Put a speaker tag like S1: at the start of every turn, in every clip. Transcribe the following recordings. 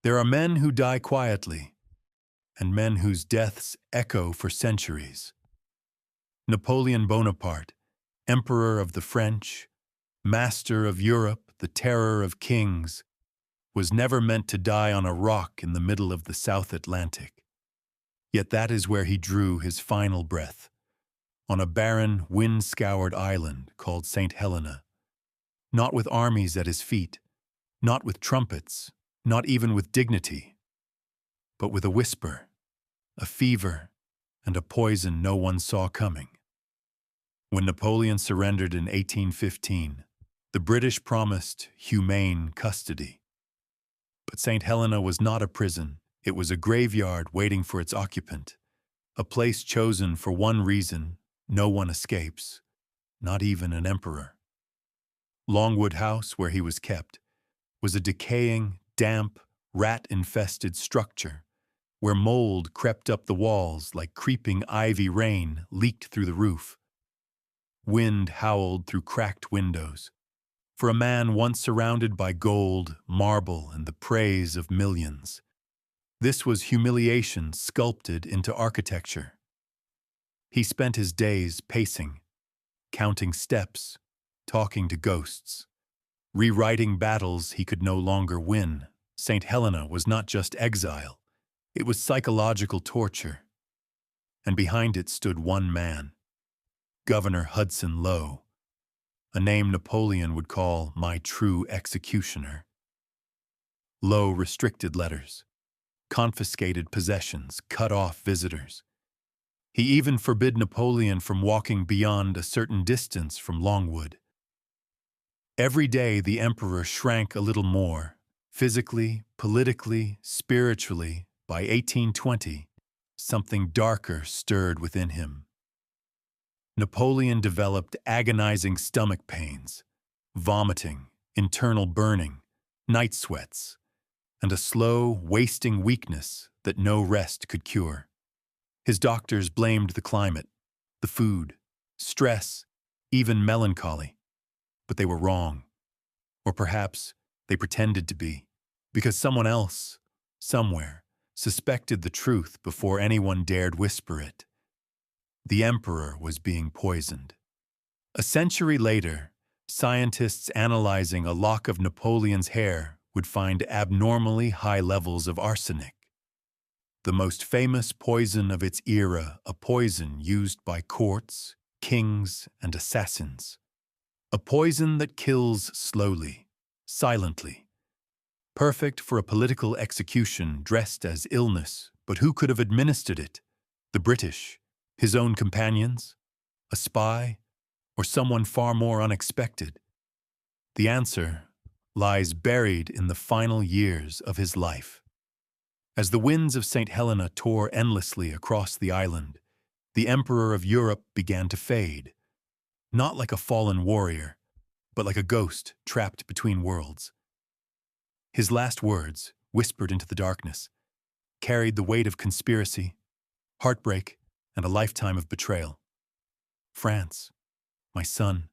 S1: There are men who die quietly, and men whose deaths echo for centuries. Napoleon Bonaparte, Emperor of the French, master of Europe, the terror of kings, was never meant to die on a rock in the middle of the South Atlantic. Yet that is where he drew his final breath, on a barren, wind-scoured island called Saint Helena. Not with armies at his feet, not with trumpets, not even with dignity, but with a whisper, a fever, and a poison no one saw coming. When Napoleon surrendered in 1815, the British promised humane custody. But St. Helena was not a prison. It was a graveyard waiting for its occupant, a place chosen for one reason: no one escapes, not even an emperor. Longwood House, where he was kept, was a decaying, damp, rat-infested structure where mold crept up the walls like creeping ivy. Rain leaked through the roof. Wind howled through cracked windows. For a man once surrounded by gold, marble, and the praise of millions, this was humiliation sculpted into architecture. He spent his days pacing, counting steps, talking to ghosts, rewriting battles he could no longer win. St. Helena was not just exile, it was psychological torture. And behind it stood one man, Governor Hudson Lowe, a name Napoleon would call my true executioner. Lowe restricted letters, confiscated possessions, cut off visitors. He even forbid Napoleon from walking beyond a certain distance from Longwood. Every day the emperor shrank a little more, physically, politically, spiritually. By 1820, something darker stirred within him. Napoleon developed agonizing stomach pains, vomiting, internal burning, night sweats, and a slow, wasting weakness that no rest could cure. His doctors blamed the climate, the food, stress, even melancholy. But they were wrong. Or perhaps they pretended to be, because someone else, somewhere, suspected the truth before anyone dared whisper it. The emperor was being poisoned. A century later, scientists analyzing a lock of Napoleon's hair would find abnormally high levels of arsenic, the most famous poison of its era, a poison used by courts, kings, and assassins. A poison that kills slowly, silently. Perfect for a political execution dressed as illness, but who could have administered it? The British? His own companions? A spy? Or someone far more unexpected? The answer lies buried in the final years of his life. As the winds of St. Helena tore endlessly across the island, the Emperor of Europe began to fade. Not like a fallen warrior, but like a ghost trapped between worlds. His last words, whispered into the darkness, carried the weight of conspiracy, heartbreak, and a lifetime of betrayal. France, my son,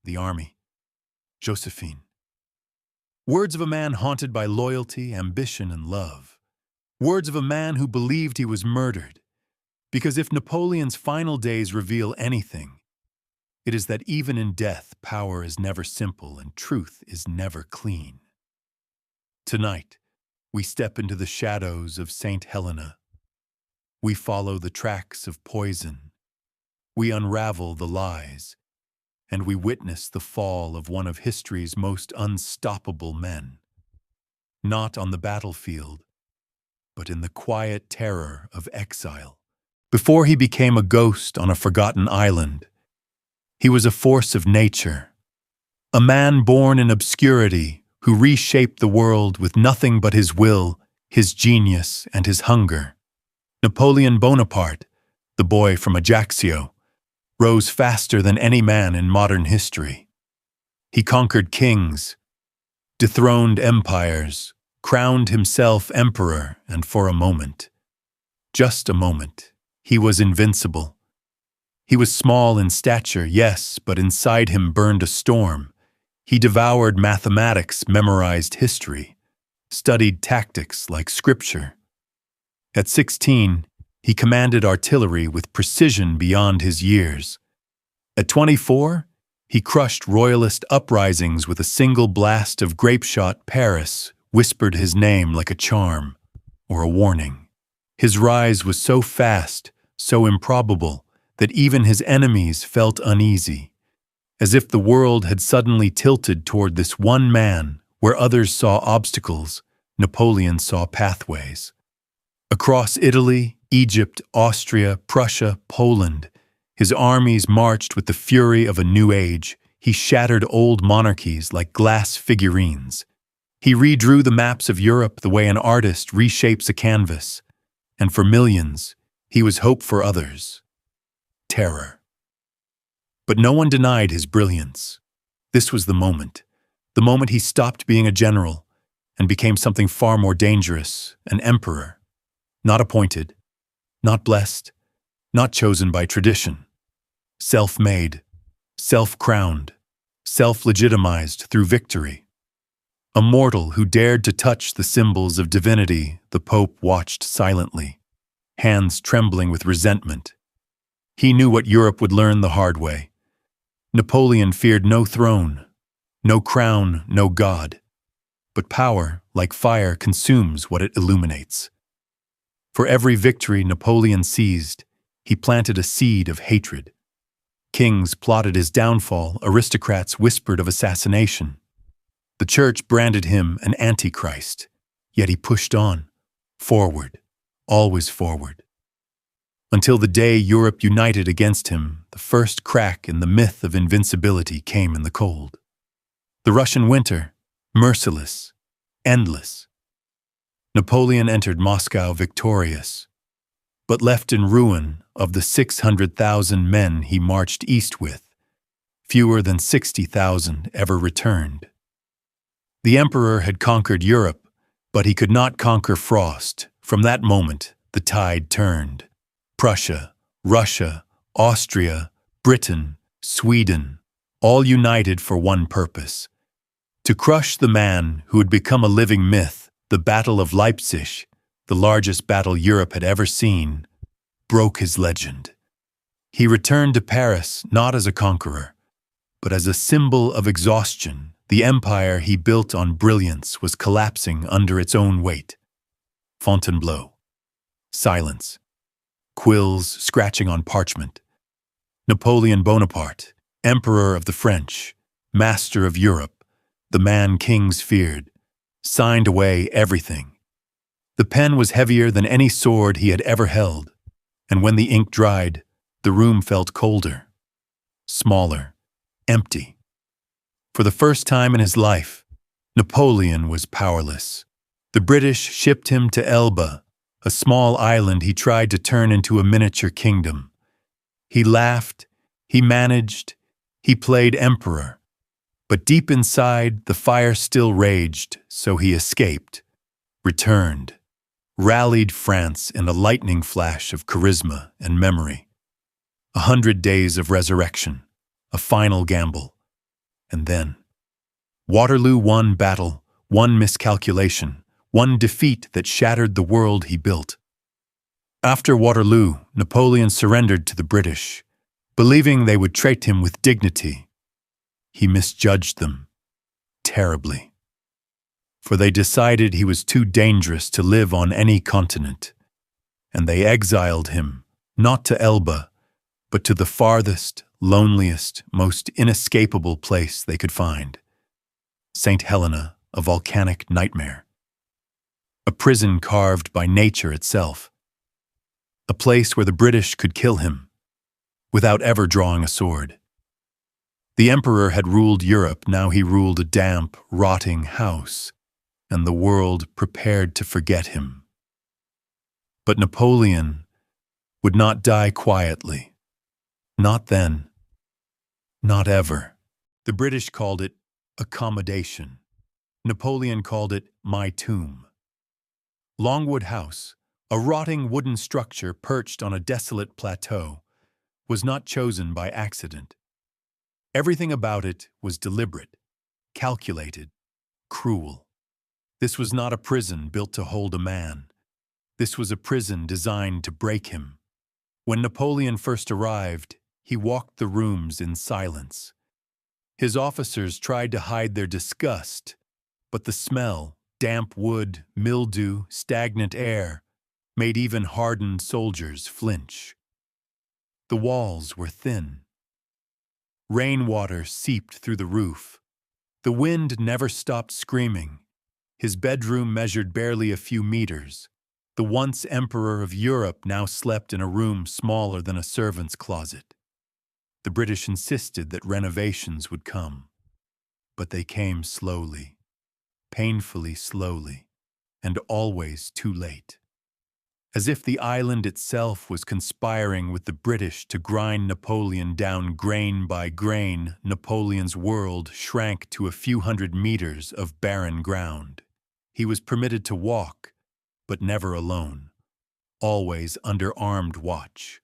S1: the army, Josephine. Words of a man haunted by loyalty, ambition, and love. Words of a man who believed he was murdered. Because if Napoleon's final days reveal anything, it is that even in death, power is never simple and truth is never clean. Tonight, we step into the shadows of Saint Helena. We follow the tracks of poison. We unravel the lies, and we witness the fall of one of history's most unstoppable men. Not on the battlefield, but in the quiet terror of exile. Before he became a ghost on a forgotten island, he was a force of nature, a man born in obscurity who reshaped the world with nothing but his will, his genius, and his hunger. Napoleon Bonaparte, the boy from Ajaccio, rose faster than any man in modern history. He conquered kings, dethroned empires, crowned himself emperor, and for a moment, just a moment, he was invincible. He was small in stature, yes, but inside him burned a storm. He devoured mathematics, memorized history, studied tactics like scripture. At 16, he commanded artillery with precision beyond his years. At 24, he crushed royalist uprisings with a single blast of grape-shot. Paris whispered his name like a charm or a warning. His rise was so fast, so improbable, that even his enemies felt uneasy, as if the world had suddenly tilted toward this one man. Where others saw obstacles, Napoleon saw pathways. Across Italy, Egypt, Austria, Prussia, Poland, his armies marched with the fury of a new age. He shattered old monarchies like glass figurines. He redrew the maps of Europe the way an artist reshapes a canvas. And for millions, he was hope for others. Terror. But no one denied his brilliance. This was the moment he stopped being a general and became something far more dangerous, an emperor. Not appointed, not blessed, not chosen by tradition. Self-made, self-crowned, self-legitimized through victory. A mortal who dared to touch the symbols of divinity. The Pope watched silently, hands trembling with resentment. He knew what Europe would learn the hard way. Napoleon feared no throne, no crown, no god. But power, like fire, consumes what it illuminates. For every victory Napoleon seized, he planted a seed of hatred. Kings plotted his downfall, aristocrats whispered of assassination. The church branded him an antichrist, yet he pushed on, forward, always forward. Until the day Europe united against him, the first crack in the myth of invincibility came in the cold. The Russian winter, merciless, endless. Napoleon entered Moscow victorious, but left in ruin of the 600,000 men he marched east with. Fewer than 60,000 ever returned. The emperor had conquered Europe, but he could not conquer frost. From that moment, the tide turned. Prussia, Russia, Austria, Britain, Sweden, all united for one purpose: to crush the man who had become a living myth. The Battle of Leipzig, the largest battle Europe had ever seen, broke his legend. He returned to Paris not as a conqueror, but as a symbol of exhaustion. The empire he built on brilliance was collapsing under its own weight. Fontainebleau. Silence. Quills scratching on parchment. Napoleon Bonaparte, Emperor of the French, master of Europe, the man kings feared, signed away everything. The pen was heavier than any sword he had ever held, and when the ink dried, the room felt colder, smaller, empty. For the first time in his life, Napoleon was powerless. The British shipped him to Elba, a small island he tried to turn into a miniature kingdom. He laughed, he managed, he played emperor. But deep inside, the fire still raged, so he escaped, returned, rallied France in a lightning flash of charisma and memory. 100 days of resurrection, a final gamble. And then, Waterloo. One battle, one miscalculation, one defeat that shattered the world he built. After Waterloo, Napoleon surrendered to the British, believing they would treat him with dignity. He misjudged them, terribly. For they decided he was too dangerous to live on any continent, and they exiled him, not to Elba, but to the farthest, loneliest, most inescapable place they could find. Saint Helena, a volcanic nightmare. A prison carved by nature itself. A place where the British could kill him, without ever drawing a sword. The emperor had ruled Europe, now he ruled a damp, rotting house, and the world prepared to forget him. But Napoleon would not die quietly. Not then. Not ever. The British called it accommodation. Napoleon called it my tomb. Longwood House, a rotting wooden structure perched on a desolate plateau, was not chosen by accident. Everything about it was deliberate, calculated, cruel. This was not a prison built to hold a man. This was a prison designed to break him. When Napoleon first arrived, he walked the rooms in silence. His officers tried to hide their disgust, but the smell, damp wood, mildew, stagnant air, made even hardened soldiers flinch. The walls were thin. Rainwater seeped through the roof. The wind never stopped screaming. His bedroom measured barely a few meters. The once emperor of Europe now slept in a room smaller than a servant's closet. The British insisted that renovations would come, but they came slowly, painfully slowly, and always too late. As if the island itself was conspiring with the British to grind Napoleon down grain by grain, Napoleon's world shrank to a few hundred meters of barren ground. He was permitted to walk, but never alone, always under armed watch,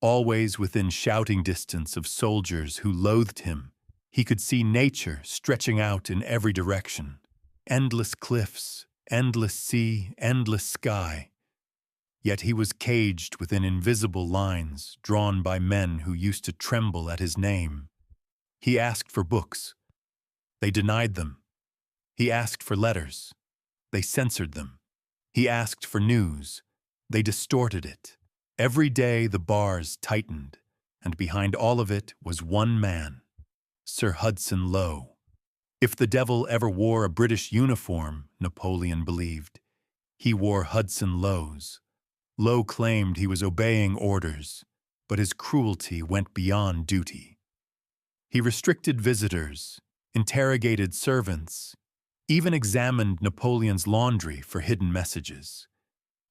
S1: always within shouting distance of soldiers who loathed him. He could see nature stretching out in every direction, endless cliffs, endless sea, endless sky. Yet he was caged within invisible lines drawn by men who used to tremble at his name. He asked for books. They denied them. He asked for letters. They censored them. He asked for news. They distorted it. Every day the bars tightened, and behind all of it was one man, Sir Hudson Lowe. If the devil ever wore a British uniform, Napoleon believed, he wore Hudson Lowe's. Lowe claimed he was obeying orders, but his cruelty went beyond duty. He restricted visitors, interrogated servants, even examined Napoleon's laundry for hidden messages.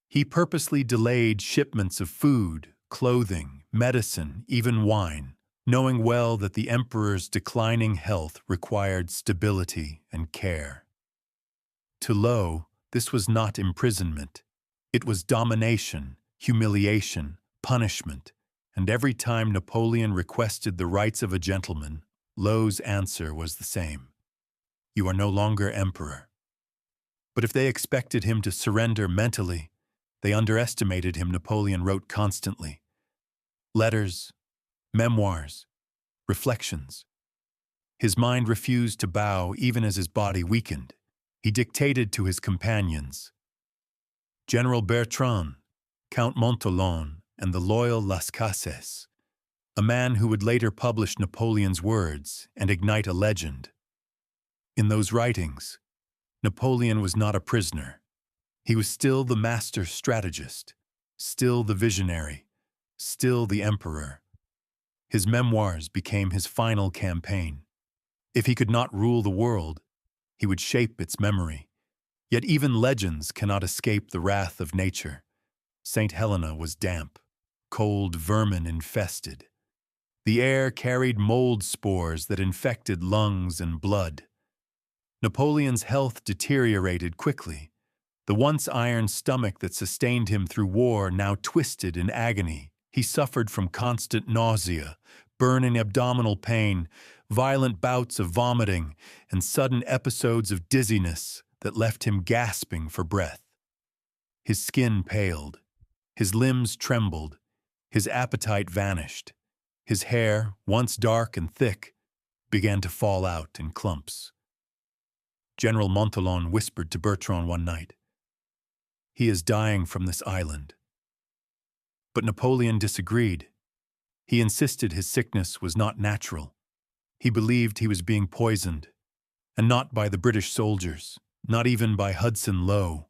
S1: He purposely delayed shipments of food, clothing, medicine, even wine, knowing well that the emperor's declining health required stability and care. To Lowe, this was not imprisonment. It was domination, humiliation, punishment, and every time Napoleon requested the rights of a gentleman, Lowe's answer was the same. You are no longer emperor. But if they expected him to surrender mentally, they underestimated him, Napoleon wrote constantly. Letters, memoirs, reflections. His mind refused to bow even as his body weakened. He dictated to his companions. General Bertrand, Count Montholon, and the loyal Las Cases, a man who would later publish Napoleon's words and ignite a legend. In those writings, Napoleon was not a prisoner. He was still the master strategist, still the visionary, still the emperor. His memoirs became his final campaign. If he could not rule the world, he would shape its memory. Yet even legends cannot escape the wrath of nature. Saint Helena was damp, cold, vermin-infested. The air carried mold spores that infected lungs and blood. Napoleon's health deteriorated quickly. The once iron stomach that sustained him through war now twisted in agony. He suffered from constant nausea, burning abdominal pain, violent bouts of vomiting, and sudden episodes of dizziness that left him gasping for breath. His skin paled, his limbs trembled, his appetite vanished. His hair, once dark and thick, began to fall out in clumps. General Montholon whispered to Bertrand one night, "He is dying from this island." But Napoleon disagreed. He insisted his sickness was not natural. He believed he was being poisoned, and not by the British soldiers, not even by Hudson Lowe,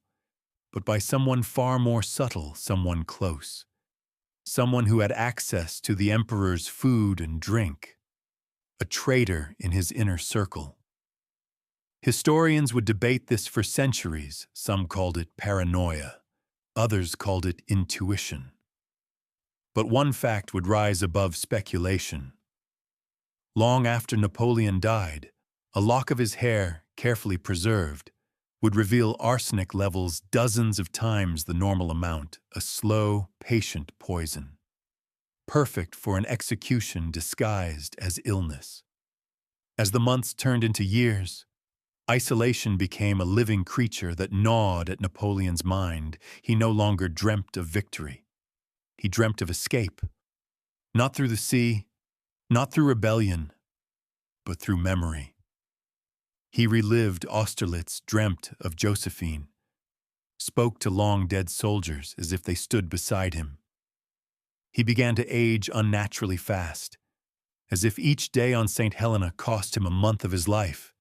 S1: but by someone far more subtle, someone close, someone who had access to the emperor's food and drink, a traitor in his inner circle. Historians would debate this for centuries. Some called it paranoia, others called it intuition. But one fact would rise above speculation. Long after Napoleon died, a lock of his hair, carefully preserved, would reveal arsenic levels dozens of times the normal amount, a slow, patient poison, perfect for an execution disguised as illness. As the months turned into years, Isolation became a living creature that gnawed at Napoleon's mind. He no longer dreamt of victory. He dreamt of escape. Not through the sea, not through rebellion, but through memory. He relived Austerlitz, dreamt of Josephine, spoke to long-dead soldiers as if they stood beside him. He began to age unnaturally fast, as if each day on Saint Helena cost him a month of his life.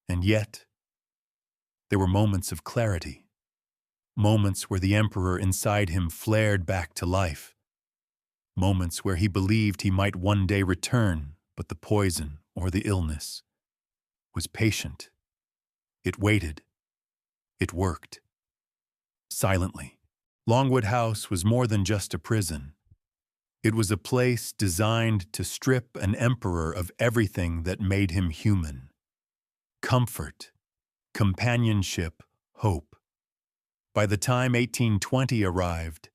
S1: And yet, there were moments of clarity, moments where the emperor inside him flared back to life, moments where he believed he might one day return, but the poison or the illness was patient. It waited. It worked. Silently. Longwood House was more than just a prison. It was a place designed to strip an emperor of everything that made him human. Comfort, companionship, hope. By the time 1820 arrived,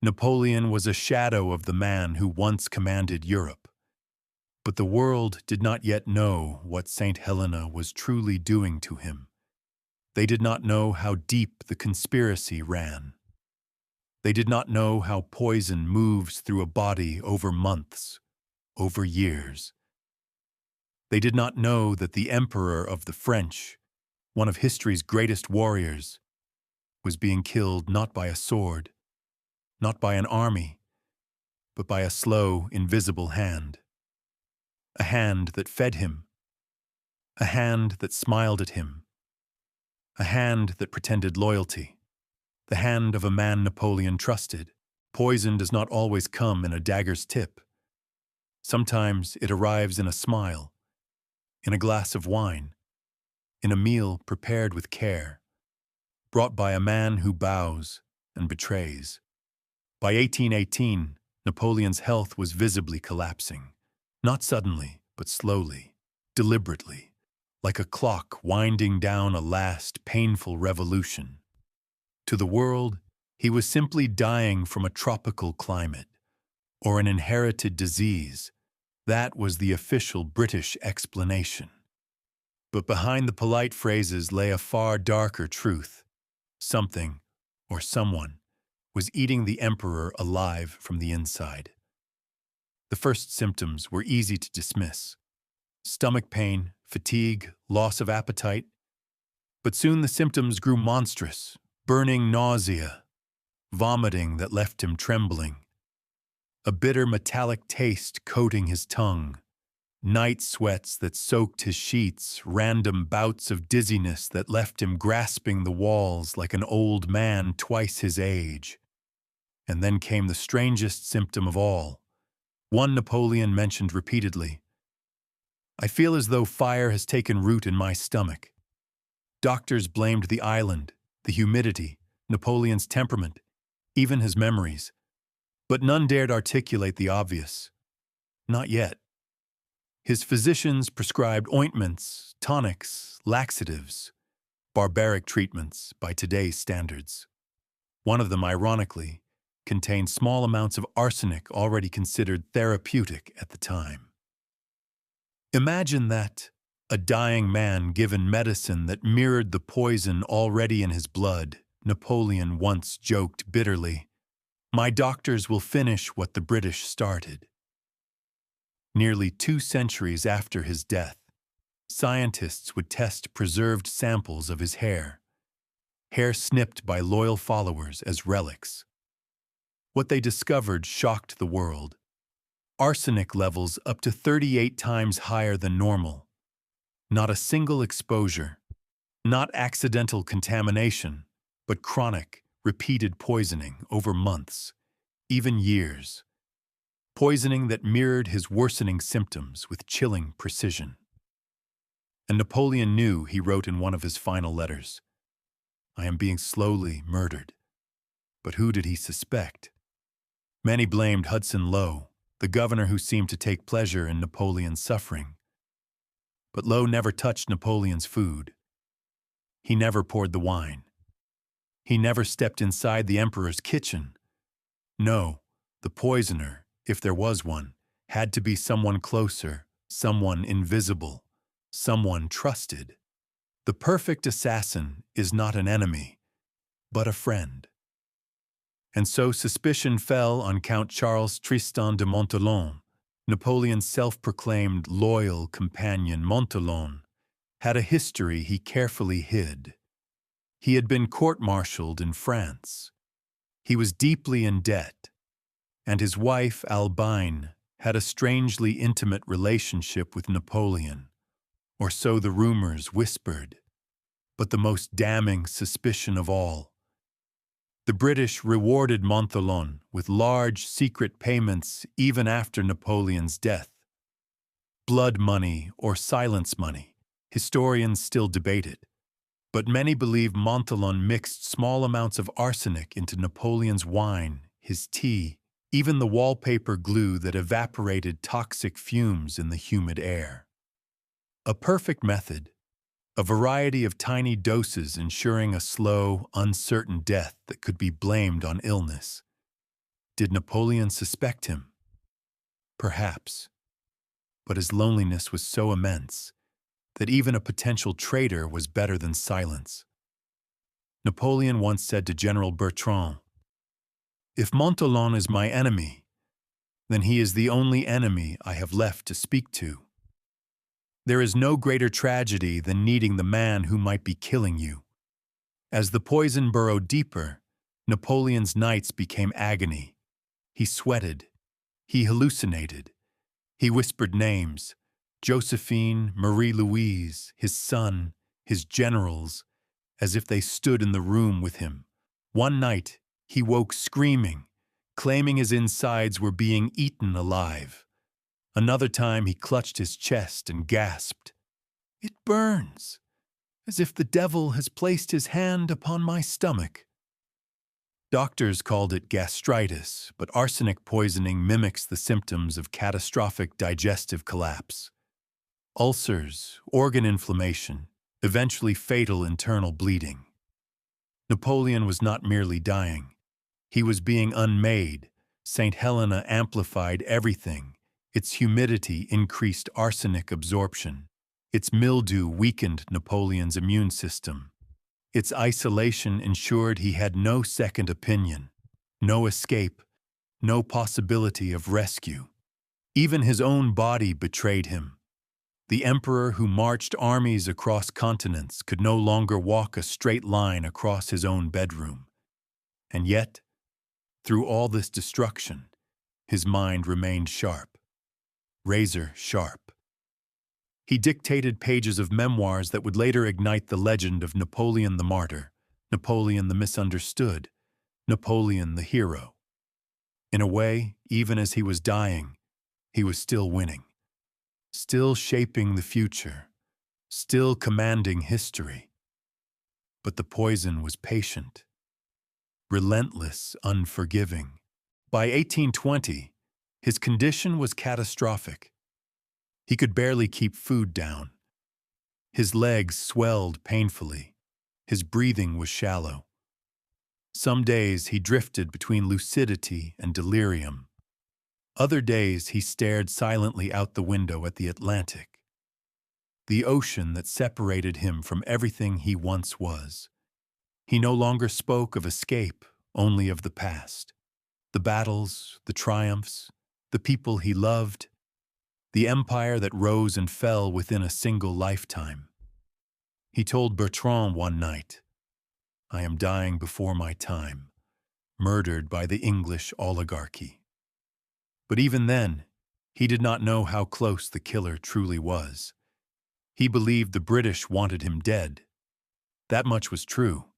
S1: Napoleon was a shadow of the man who once commanded Europe. But the world did not yet know what Saint Helena was truly doing to him. They did not know how deep the conspiracy ran. They did not know how poison moves through a body over months, over years. They did not know that the Emperor of the French, one of history's greatest warriors, was being killed not by a sword, not by an army, but by a slow, invisible hand. A hand that fed him. A hand that smiled at him. A hand that pretended loyalty. The hand of a man Napoleon trusted. Poison does not always come in a dagger's tip. Sometimes it arrives in a smile, in a glass of wine, in a meal prepared with care, brought by a man who bows and betrays. By 1818, Napoleon's health was visibly collapsing. Not suddenly, but slowly, deliberately, like a clock winding down a last painful revolution. To the world, he was simply dying from a tropical climate or an inherited disease. That was the official British explanation. But behind the polite phrases lay a far darker truth. Something, or someone, was eating the emperor alive from the inside. The first symptoms were easy to dismiss. Stomach pain, fatigue, loss of appetite. But soon the symptoms grew monstrous. Burning nausea, vomiting that left him trembling, a bitter metallic taste coating his tongue, night sweats that soaked his sheets, random bouts of dizziness that left him grasping the walls like an old man twice his age. And then came the strangest symptom of all, one Napoleon mentioned repeatedly. I feel as though fire has taken root in my stomach. Doctors blamed the island, the humidity, Napoleon's temperament, even his memories. But none dared articulate the obvious. Not yet. His physicians prescribed ointments, tonics, laxatives, barbaric treatments by today's standards. One of them, ironically, contained small amounts of arsenic already considered therapeutic at the time. Imagine that, a dying man given medicine that mirrored the poison already in his blood. Napoleon once joked bitterly, "My doctors will finish what the British started." Nearly 2 centuries after his death, scientists would test preserved samples of his hair snipped by loyal followers as relics. What they discovered shocked the world. Arsenic levels up to 38 times higher than normal. Not a single exposure, not accidental contamination, but chronic, repeated poisoning over months, even years. Poisoning that mirrored his worsening symptoms with chilling precision. And Napoleon knew, he wrote in one of his final letters, "I am being slowly murdered." But who did he suspect? Many blamed Hudson Lowe, the governor who seemed to take pleasure in Napoleon's suffering. But Lowe never touched Napoleon's food. He never poured the wine. He never stepped inside the emperor's kitchen. No, the poisoner, if there was one, had to be someone closer, someone invisible, someone trusted. The perfect assassin is not an enemy, but a friend. And so suspicion fell on Count Charles Tristan de Montholon. Napoleon's self-proclaimed loyal companion Montholon had a history he carefully hid. He had been court-martialed in France. He was deeply in debt, and his wife, Albine, had a strangely intimate relationship with Napoleon, or so the rumors whispered. But the most damning suspicion of all, the British rewarded Montholon with large secret payments even after Napoleon's death. Blood money or silence money, historians still debate it, but many believe Montholon mixed small amounts of arsenic into Napoleon's wine, his tea, even the wallpaper glue that evaporated toxic fumes in the humid air. A perfect method, a variety of tiny doses ensuring a slow, uncertain death that could be blamed on illness. Did Napoleon suspect him? Perhaps. But his loneliness was so immense that even a potential traitor was better than silence. Napoleon once said to General Bertrand, "If Montholon is my enemy, then he is the only enemy I have left to speak to. There is no greater tragedy than needing the man who might be killing you." As the poison burrowed deeper, Napoleon's nights became agony. He sweated. He hallucinated. He whispered names: Josephine, Marie-Louise, his son, his generals, as if they stood in the room with him. One night, he woke screaming, claiming his insides were being eaten alive. Another time he clutched his chest and gasped, "It burns, as if the devil has placed his hand upon my stomach." Doctors called it gastritis, but arsenic poisoning mimics the symptoms of catastrophic digestive collapse. Ulcers, organ inflammation, eventually fatal internal bleeding. Napoleon was not merely dying. He was being unmade. Saint Helena amplified everything. Its humidity increased arsenic absorption. Its mildew weakened Napoleon's immune system. Its isolation ensured he had no second opinion, no escape, no possibility of rescue. Even his own body betrayed him. The emperor who marched armies across continents could no longer walk a straight line across his own bedroom. And yet, through all this destruction, his mind remained sharp. Razor sharp. He dictated pages of memoirs that would later ignite the legend of Napoleon the Martyr, Napoleon the Misunderstood, Napoleon the Hero. In a way, even as he was dying, he was still winning, still shaping the future, still commanding history. But the poison was patient, relentless, unforgiving. By 1820, his condition was catastrophic. He could barely keep food down. His legs swelled painfully. His breathing was shallow. Some days he drifted between lucidity and delirium. Other days he stared silently out the window at the Atlantic, the ocean that separated him from everything he once was. He no longer spoke of escape, only of the past. The battles, the triumphs, the people he loved, the empire that rose and fell within a single lifetime. He told Bertrand one night, "I am dying before my time, murdered by the English oligarchy." But even then, he did not know how close the killer truly was. He believed the British wanted him dead. That much was true,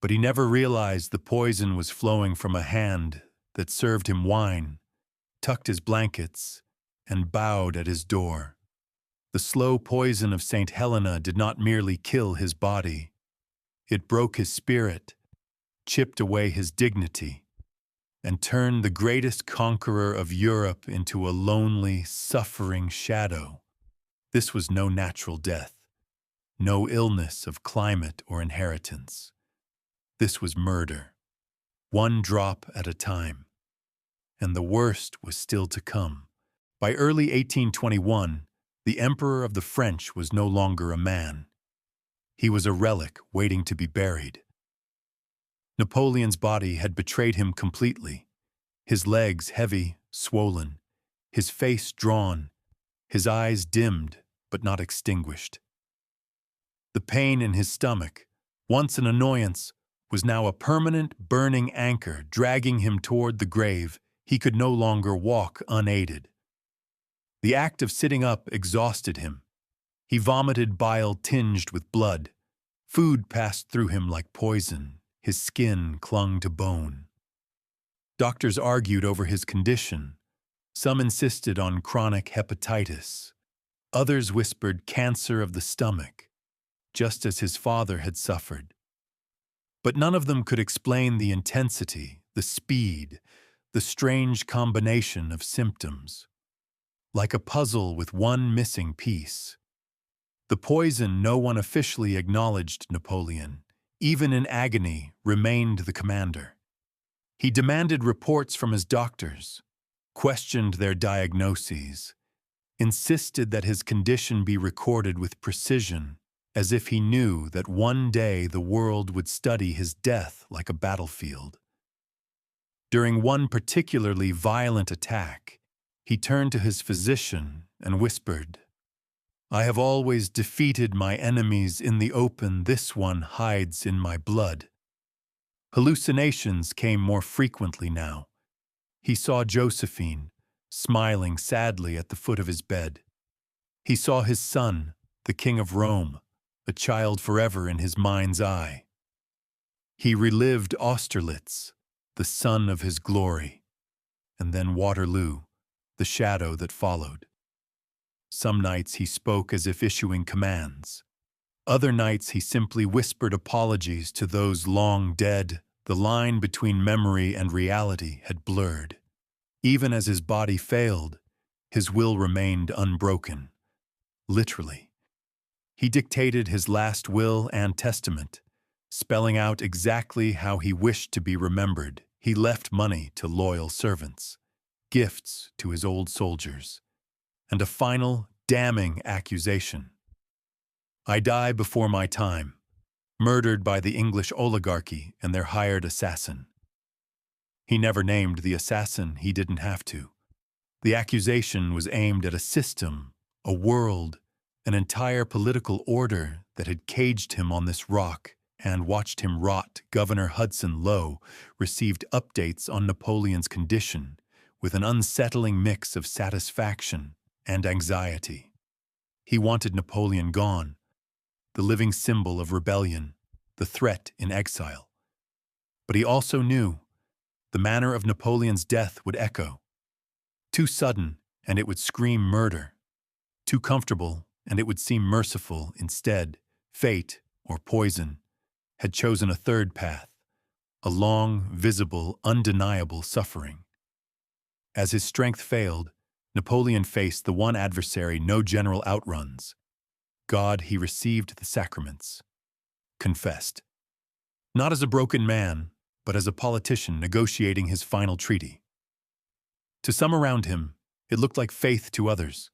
S1: but he never realized the poison was flowing from a hand that served him wine, tucked his blankets, and bowed at his door. The slow poison of Saint Helena did not merely kill his body. It broke his spirit, chipped away his dignity, and turned the greatest conqueror of Europe into a lonely, suffering shadow. This was no natural death, no illness of climate or inheritance. This was murder, one drop at a time. And the worst was still to come. By early 1821, the Emperor of the French was no longer a man. He was a relic waiting to be buried. Napoleon's body had betrayed him completely. His legs heavy, swollen, his face drawn, his eyes dimmed but not extinguished. The pain in his stomach, once an annoyance, was now a permanent, burning anchor dragging him toward the grave. He could no longer walk unaided. The act of sitting up exhausted him. He vomited bile tinged with blood. Food passed through him like poison. His skin clung to bone. Doctors argued over his condition. Some insisted on chronic hepatitis. Others whispered cancer of the stomach, just as his father had suffered. But none of them could explain the intensity, the speed, the strange combination of symptoms. Like a puzzle with one missing piece. The poison no one officially acknowledged Napoleon, even in agony, remained the commander. He demanded reports from his doctors, questioned their diagnoses, insisted that his condition be recorded with precision, as if he knew that one day the world would study his death like a battlefield. During one particularly violent attack, he turned to his physician and whispered, "I have always defeated my enemies in the open. This one hides in my blood." Hallucinations came more frequently now. He saw Josephine, smiling sadly at the foot of his bed. He saw his son, the King of Rome, a child forever in his mind's eye. He relived Austerlitz, the sun of his glory, and then Waterloo, the shadow that followed. Some nights he spoke as if issuing commands. Other nights he simply whispered apologies to those long dead. The line between memory and reality had blurred. Even as his body failed, his will remained unbroken. Literally. He dictated his last will and testament, spelling out exactly how he wished to be remembered. He left money to loyal servants, gifts to his old soldiers, and a final, damning accusation. "I die before my time, murdered by the English oligarchy and their hired assassin." He never named the assassin. He didn't have to. The accusation was aimed at a system, a world, an entire political order that had caged him on this rock and watched him rot. Governor Hudson Lowe received updates on Napoleon's condition with an unsettling mix of satisfaction and anxiety. He wanted Napoleon gone, the living symbol of rebellion, the threat in exile. But he also knew the manner of Napoleon's death would echo. Too sudden, and it would scream murder. Too comfortable, and it would seem merciful. Instead, fate, or poison, had chosen a third path, a long, visible, undeniable suffering. As his strength failed, Napoleon faced the one adversary no general outruns. God. He received the sacraments, confessed. Not as a broken man, but as a politician negotiating his final treaty. To some around him, it looked like faith to others,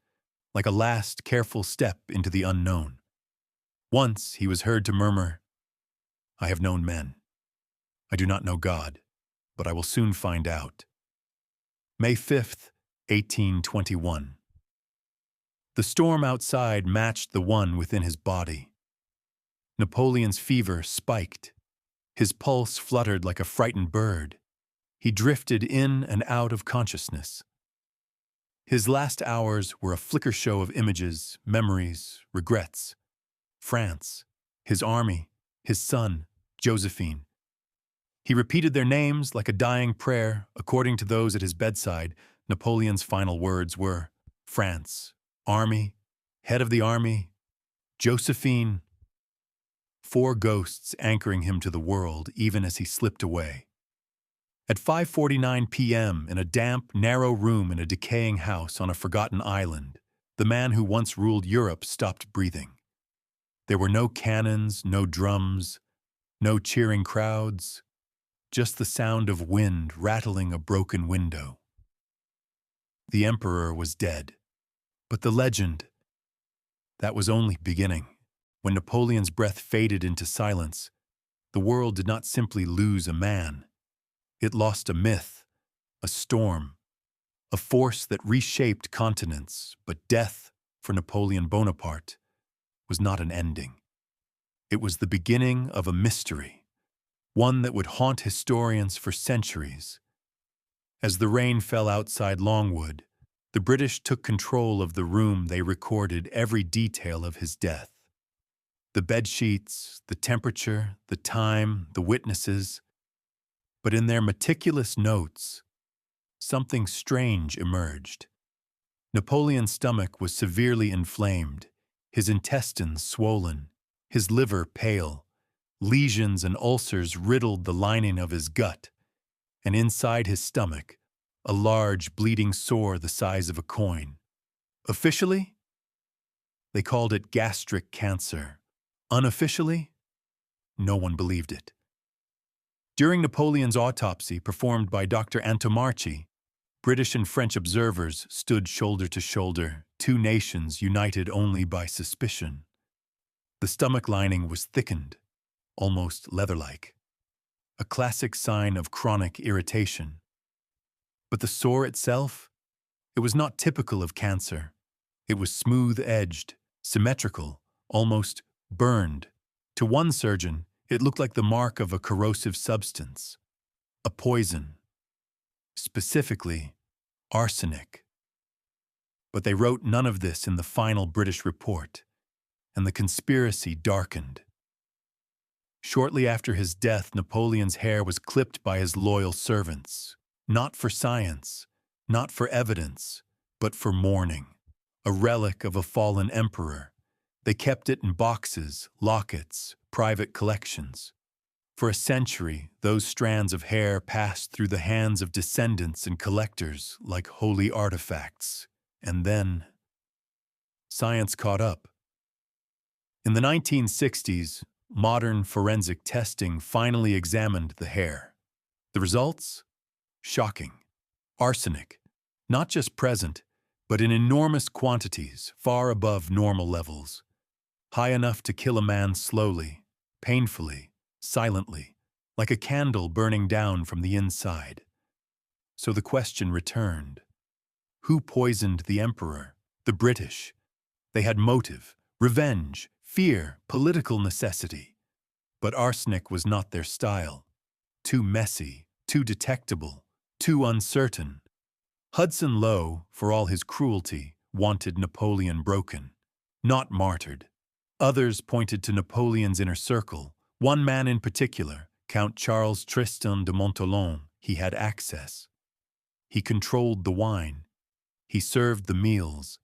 S1: like a last careful step into the unknown. Once he was heard to murmur, "I have known men. I do not know God, but I will soon find out." May 5th, 1821. The storm outside matched the one within his body. Napoleon's fever spiked. His pulse fluttered like a frightened bird. He drifted in and out of consciousness. His last hours were a flicker show of images, memories, regrets. France, his army, his son, Josephine. He repeated their names like a dying prayer. According to those at his bedside, Napoleon's final words were, France, army, head of the army, Josephine. 4 ghosts anchoring him to the world even as he slipped away. At 5:49 p.m., in a damp, narrow room in a decaying house on a forgotten island, the man who once ruled Europe stopped breathing. There were no cannons, no drums, no cheering crowds, just the sound of wind rattling a broken window. The emperor was dead, but the legend, that was only beginning. When Napoleon's breath faded into silence, the world did not simply lose a man. It lost a myth, a storm, a force that reshaped continents. But death, for Napoleon Bonaparte, was not an ending. It was the beginning of a mystery, one that would haunt historians for centuries. As the rain fell outside Longwood, the British took control of the room. They recorded every detail of his death. The bedsheets, the temperature, the time, the witnesses. But in their meticulous notes, something strange emerged. Napoleon's stomach was severely inflamed, his intestines swollen, his liver pale. Lesions and ulcers riddled the lining of his gut, and inside his stomach, a large bleeding sore the size of a coin. Officially, they called it gastric cancer. Unofficially, no one believed it. During Napoleon's autopsy performed by Dr. Antomarchi, British and French observers stood shoulder to shoulder, two nations united only by suspicion. The stomach lining was thickened, almost leather-like, a classic sign of chronic irritation. But the sore itself, it was not typical of cancer. It was smooth-edged, symmetrical, almost burned. To one surgeon, it looked like the mark of a corrosive substance, a poison, specifically arsenic. But they wrote none of this in the final British report, and the conspiracy darkened. Shortly after his death, Napoleon's hair was clipped by his loyal servants, not for science, not for evidence, but for mourning, a relic of a fallen emperor. They kept it in boxes, lockets, private collections. For a century, those strands of hair passed through the hands of descendants and collectors like holy artifacts. And then, science caught up. In the 1960s, modern forensic testing finally examined the hair. The results? Shocking. Arsenic, not just present, but in enormous quantities, far above normal levels. High enough to kill a man slowly, painfully, silently, like a candle burning down from the inside. So the question returned. Who poisoned the emperor? The British. They had motive, revenge, fear, political necessity. But arsenic was not their style. Too messy, too detectable, too uncertain. Hudson Lowe, for all his cruelty, wanted Napoleon broken, not martyred. Others pointed to Napoleon's inner circle. One man in particular, Count Charles Tristan de Montholon, he had access. He controlled the wine. He served the meals.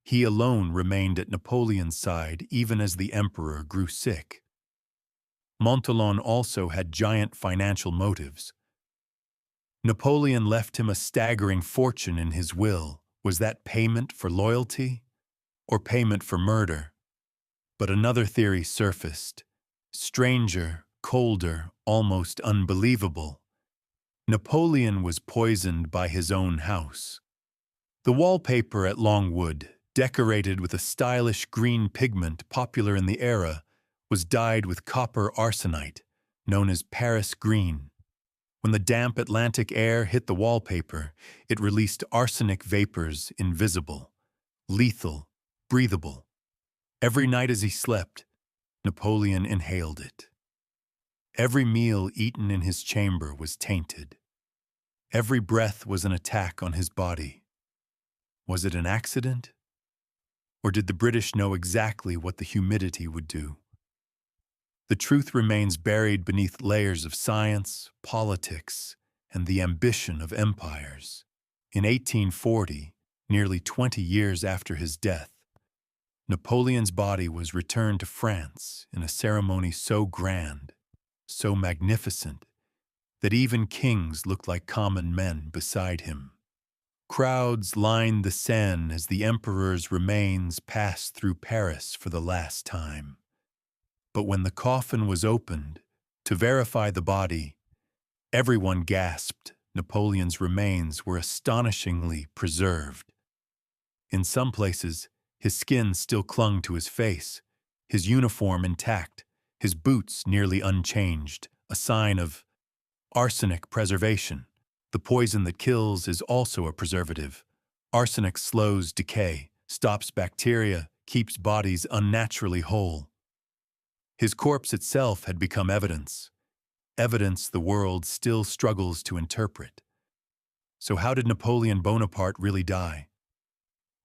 S1: He alone remained at Napoleon's side even as the emperor grew sick. Montholon also had giant financial motives. Napoleon left him a staggering fortune in his will. Was that payment for loyalty or payment for murder? But another theory surfaced. Stranger, colder, almost unbelievable. Napoleon was poisoned by his own house. The wallpaper at Longwood, decorated with a stylish green pigment popular in the era, was dyed with copper arsenite, known as Paris green. When the damp Atlantic air hit the wallpaper, it released arsenic vapors invisible, lethal, breathable. Every night as he slept, Napoleon inhaled it. Every meal eaten in his chamber was tainted. Every breath was an attack on his body. Was it an accident? Or did the British know exactly what the humidity would do? The truth remains buried beneath layers of science, politics, and the ambition of empires. In 1840, nearly 20 years after his death, Napoleon's body was returned to France in a ceremony so grand, so magnificent, that even kings looked like common men beside him. Crowds lined the Seine as the emperor's remains passed through Paris for the last time. But when the coffin was opened to verify the body, everyone gasped. Napoleon's remains were astonishingly preserved. In some places, his skin still clung to his face, his uniform intact, his boots nearly unchanged, a sign of arsenic preservation. The poison that kills is also a preservative. Arsenic slows decay, stops bacteria, keeps bodies unnaturally whole. His corpse itself had become evidence, evidence the world still struggles to interpret. So how did Napoleon Bonaparte really die?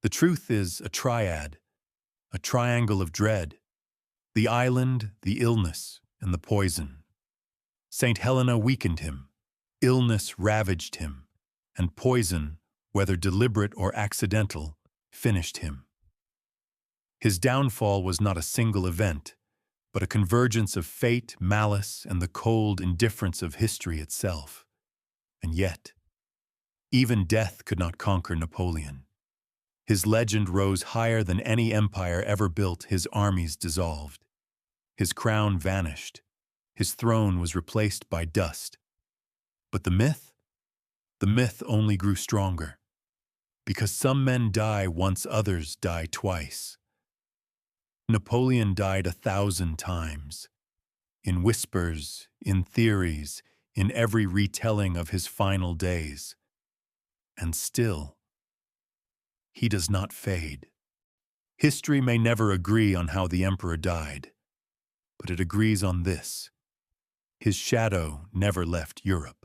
S1: The truth is a triad, a triangle of dread: the island, the illness, and the poison. Saint Helena weakened him, illness ravaged him, and poison, whether deliberate or accidental, finished him. His downfall was not a single event, but a convergence of fate, malice, and the cold indifference of history itself. And yet, even death could not conquer Napoleon. His legend rose higher than any empire ever built. His armies dissolved. His crown vanished. His throne was replaced by dust. But the myth? The myth only grew stronger. Because some men die once, others die twice. Napoleon died 1,000 times. In whispers, in theories, in every retelling of his final days. And still, he does not fade. History may never agree on how the emperor died, but it agrees on this: his shadow never left Europe.